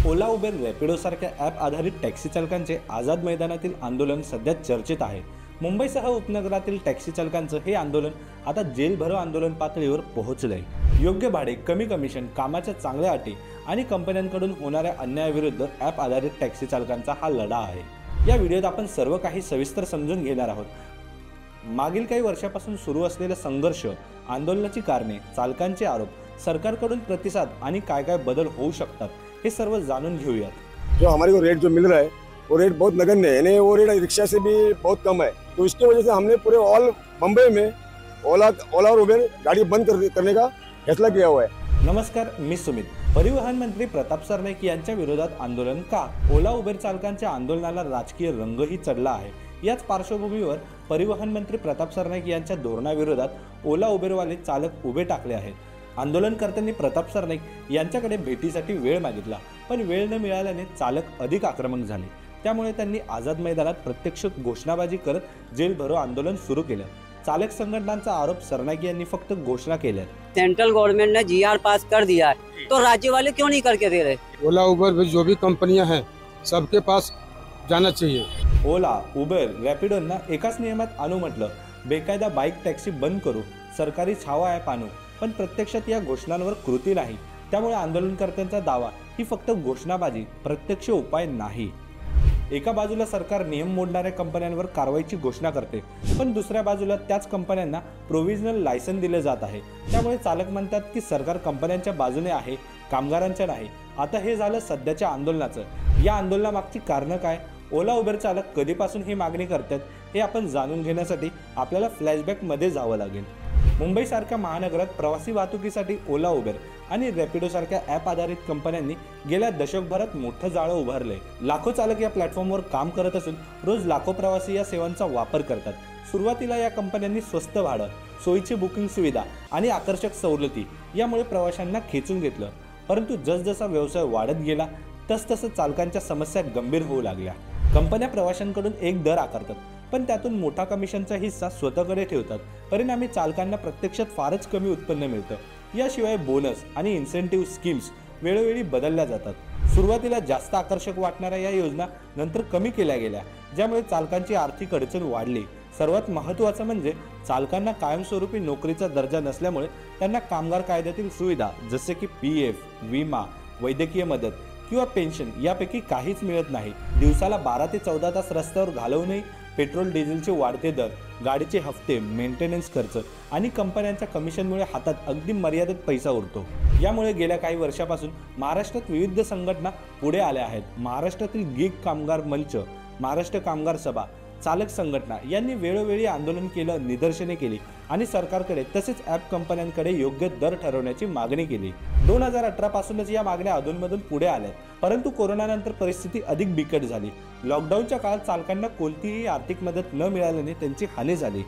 ओला, Uber, Rapido सारख्या app आधारित taxi चालकांचे आझाद मैदानातील आंदोलन सध्या चर्चेत आहे। मुंबईसह उपनगरातील टॅक्सी चालकांचं हे आंदोलन आता जेलभरो आंदोलन पातळीवर पोहोचलंय। योग्य भाडे, कमी कमिशन, कामाच्या चांगल्या अटी आणि कंपन्यांकडून होणाऱ्या अन्यायाविरुद्ध ॲप आधारित टॅक्सी चालकांचा हा लढा आहे। या व्हिडिओत आपण सर्व काही सविस्तर समजून घेणार आहोत। मागील काही वर्षापासून सुरू असलेला संघर्ष, आंदोलनाची कारणे, चालकांचे आरोप, सरकारकडून प्रतिसाद आणि काय काय बदल होऊ शकतात हे सर्व जाणून घेऊयात। जो हमारे को रेट जो मिल रहा है वो रेट बहुत नगण्य है, यानी वो रेट रिक्शा से भी बहुत कम है। तो इसकी वजह से हमने पूरे ऑल मुंबई में ओला और उबेर गाड़ी बंद करने का फैसला किया हुआ है। नमस्कार, मी सुमित। परिवहन मंत्री प्रताप सरनाईक यांच्या विरोधात आंदोलन का? ओला, उबेर चालकांच्या आंदोलनाला राजकीय रंगही चढला आहे। याच पार्श्वभूमीवर परिवहन मंत्री प्रताप सरनाईक यांच्या धोरणाविरोधात ओला, उबेरवाले चालक उभे टाकले आहेत। आंदोलनकर्त्यांनी प्रताप सरनाईक यांच्याकडे भेटीसाठी वेळ मागितला, पण वेळ न मिळाल्याने चालक अधिक आक्रमक झाले। त्यामुळे त्यांनी आझाद मैदानात प्रत्यक्ष घोषणाबाजी करत जेलभरो आंदोलन सुरू केलं। चालक संघटनांचा आरोप, सरनाईक यांनी फक्त घोषणा केल्या। सेंट्रल गवर्नमेंट ने जीआर पास कर दिया है, तो राज्य वाले क्यों नहीं करके दे रहे? ओला, उबर जो भी कंपनियां हैं सबके पास जाना चाहिए। ओला, उबेर, रॅपिडोंना एकाच नियमात आणू म्हटलं। बेकायदा बाईक टॅक्सी बंद करू, सरकारी छावा ॲप आणू, पण प्रत्यक्षात या घोषणांवर कृती नाही। त्यामुळे आंदोलनकर्त्यांचा दावा ही फक्त घोषणाबाजी, प्रत्यक्ष उपाय नाही। एका बाजूला सरकार नियम मोडणाऱ्या कंपन्यांवर कारवाईची घोषणा करते, पण दुसऱ्या बाजूला त्याच कंपन्यांना प्रोव्हिजनल लायसन दिले जात आहे। त्यामुळे चालक म्हणतात की सरकार कंपन्यांच्या बाजूने आहे, कामगारांच्या नाही। आता हे झालं सध्याच्या आंदोलनाचं। या आंदोलनामागची कारणं काय? ओला, उबेर चालक कधीपासून ही मागणी करतात हे आपण जाणून घेण्यासाठी आपल्याला फ्लॅशबॅकमध्ये जावं लागेल। मुंबईसारख्या महानगरात प्रवासी वाहतुकीसाठी ओला, उबेर आणि रॅपिडो सारख्या ॲप आधारित कंपन्यांनी गेल्या दशकभरात मोठं जाळं उभारलंय। लाखो चालक या प्लॅटफॉर्मवर काम करत असून रोज लाखो प्रवासी या सेवांचा वापर करतात। सुरुवातीला या कंपन्यांनी स्वस्त भाडं, सोयीची बुकिंग सुविधा आणि आकर्षक सवलती यामुळे प्रवाशांना खेचून घेतलं, परंतु जसजसा व्यवसाय वाढत गेला तसतसं चालकांच्या समस्या गंभीर होऊ लागल्या। कंपन्या प्रवाशांकडून एक दर आकारतात, पण त्यातून मोठा कमिशनचा हिस्सा स्वतःकडे ठेवतात। परिणामी चालकांना प्रत्यक्षात फारच कमी उत्पन्न मिळतं। याशिवाय बोनस आणि इन्सेंटिव्ह स्कीम्स वेळोवेळी बदलल्या जातात। सुरुवातीला जास्त आकर्षक वाटणाऱ्या या योजना नंतर कमी केल्या गेल्या, ज्यामुळे चालकांची आर्थिक अडचण वाढली। सर्वात महत्त्वाचं म्हणजे चालकांना कायमस्वरूपी नोकरीचा दर्जा नसल्यामुळे त्यांना कामगार कायद्यातील सुविधा जसे की PF, विमा, वैद्यकीय मदत किंवा पेन्शन यापैकी काहीच मिळत नाही। दिवसाला 12 ते 14 तास रस्त्यावर घालवूनही पेट्रोल डिझेलचे वाढते दर, गाडीचे हफ्ते, मेंटेनन्स खर्च आणि कंपन्यांच्या कमिशनमुळे हातात अगदी मर्यादित पैसा उरतो। यामुळे गेल्या काही वर्षापासून महाराष्ट्रात विविध संघटना पुढे आल्या आहेत। महाराष्ट्रातील गीग कामगार मंच, महाराष्ट्र कामगार सभा, चालक संघटना यांनी वेळोवेळी आंदोलन केलं, निदर्शने केली आणि सरकारकडे तसेच ॲप कंपन्यांकडे योग्य दर ठरवण्याची मागणी केली। 2018 पासूनच या मागण्या अधूनमधून पुढे आल्या, परंतु कोरोनानंतर परिस्थिती अधिक बिकट झाली। लॉकडाऊनच्या काळात चालकांना कोणतीही आर्थिक मदत न मिळाल्याने त्यांची हानी झाली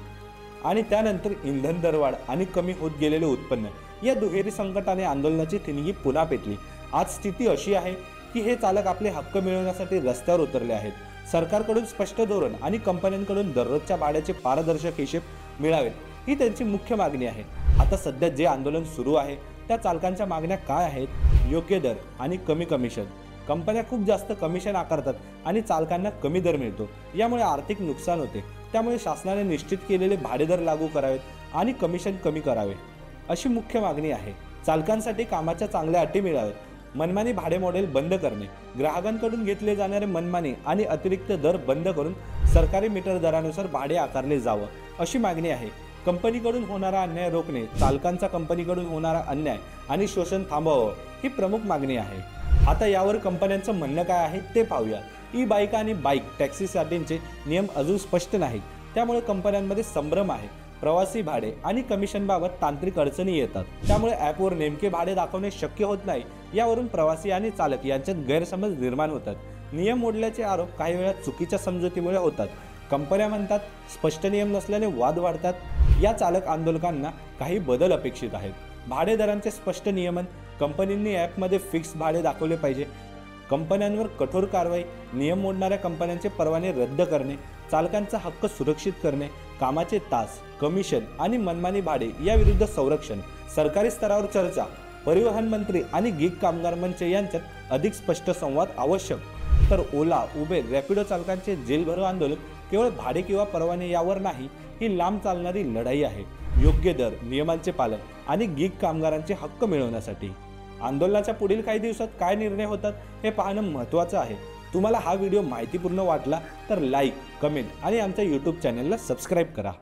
आणि त्यानंतर इंधन दरवाढ आणि कमी होत गेलेले उत्पन्न या दुहेरी संकटाने आंदोलनाची ठिणगी पुन्हा पेटली। आज स्थिती अशी आहे की हे चालक आपले हक्क मिळवण्यासाठी रस्त्यावर उतरले आहेत। सरकारकडून स्पष्ट धोरण आणि कंपन्यांकडून दररोजच्या भाड्याचे पारदर्शक हिशेब मिळावेत ही त्यांची मुख्य मागणी आहे। आता सध्या जे आंदोलन सुरू आहे त्या चालकांच्या मागण्या काय आहेत? योग्य दर आणि कमी कमिशन। कंपन्या खूप जास्त कमिशन आकारतात आणि चालकांना कमी दर मिळतो, यामुळे आर्थिक नुकसान होते। त्यामुळे शासनाने निश्चित केलेले भाडेदर लागू करावेत आणि कमिशन कमी करावे अशी मुख्य मागणी आहे। चालकांसाठी कामाच्या चांगल्या अटी मिळाव्यात, मनमानी भाडे मॉडेल बंद करणे, ग्राहकांकडून घेतले जाणारे मनमानी आणि अतिरिक्त दर बंद करून सरकारी मीटर दरानुसार भाडे आकारले जावं अशी मागणी आहे। कंपनीकडून होणारा अन्याय रोखणे, चालकांचा कंपनीकडून होणारा अन्याय आणि शोषण थांबवावं ही प्रमुख मागणी आहे। आता यावर कंपन्यांचं म्हणणं काय आहे ते पाहूया। ई-बाईक आणि बाईक टॅक्सीसाठीचे नियम अजून स्पष्ट नाहीत, त्यामुळे कंपन्यांमध्ये संभ्रम आहे। प्रवासी भाडे आणि कमिशनबाबत तांत्रिक अडचणी येतात, त्यामुळे ॲपवर नेमके भाडे दाखवणे शक्य होत नाही। यावरून प्रवासी आणि चालक यांच्यात गैरसमज निर्माण होतात। नियम मोडल्याचे आरोप काही वेळा चुकीच्या समजुतीमुळे होतात। कंपन्या म्हणतात स्पष्ट नियम नसल्याने वाद वाढतात। या चालक आंदोलकांना काही बदल अपेक्षित आहेत। भाडे दरांचे स्पष्ट नियमन, कंपनींनी ॲपमध्ये फिक्स भाडे दाखवले पाहिजे, कंपन्यांवर कठोर कारवाई, नियम मोडणाऱ्या कंपन्यांचे परवाने रद्द करणे, चालकांचा हक्क सुरक्षित करणे, कामाचे तास, कमिशन आणि मनमानी भाडे याविरुद्ध संरक्षण, सरकारी स्तरावर चर्चा परिवहन मंत्री आणि गिग कामगार मंच यांच्यात अधिक स्पष्ट संवाद आवश्यक. तर ओला, उबेर, रॅपिडो चालकांचे जेलभरो आंदोलन केवळ भाडे किंवा परवाने यावर नाही, ही लांब चालणारी लढाई आहे. योग्य दर, नियमांचे पालन आणि गिग कामगारांचे हक्क मिळवण्यासाठी. आंदोलनाच्या पुढील काही दिवसात काय निर्णय होतात हे पाहणं महत्त्वाचं आहे. तुम्हाला हा व्हिडिओ माहितीपूर्ण वाटला तर लाईक, कमेंट आणि आमच्या यूट्यूब चॅनलला सबस्क्राईब करा.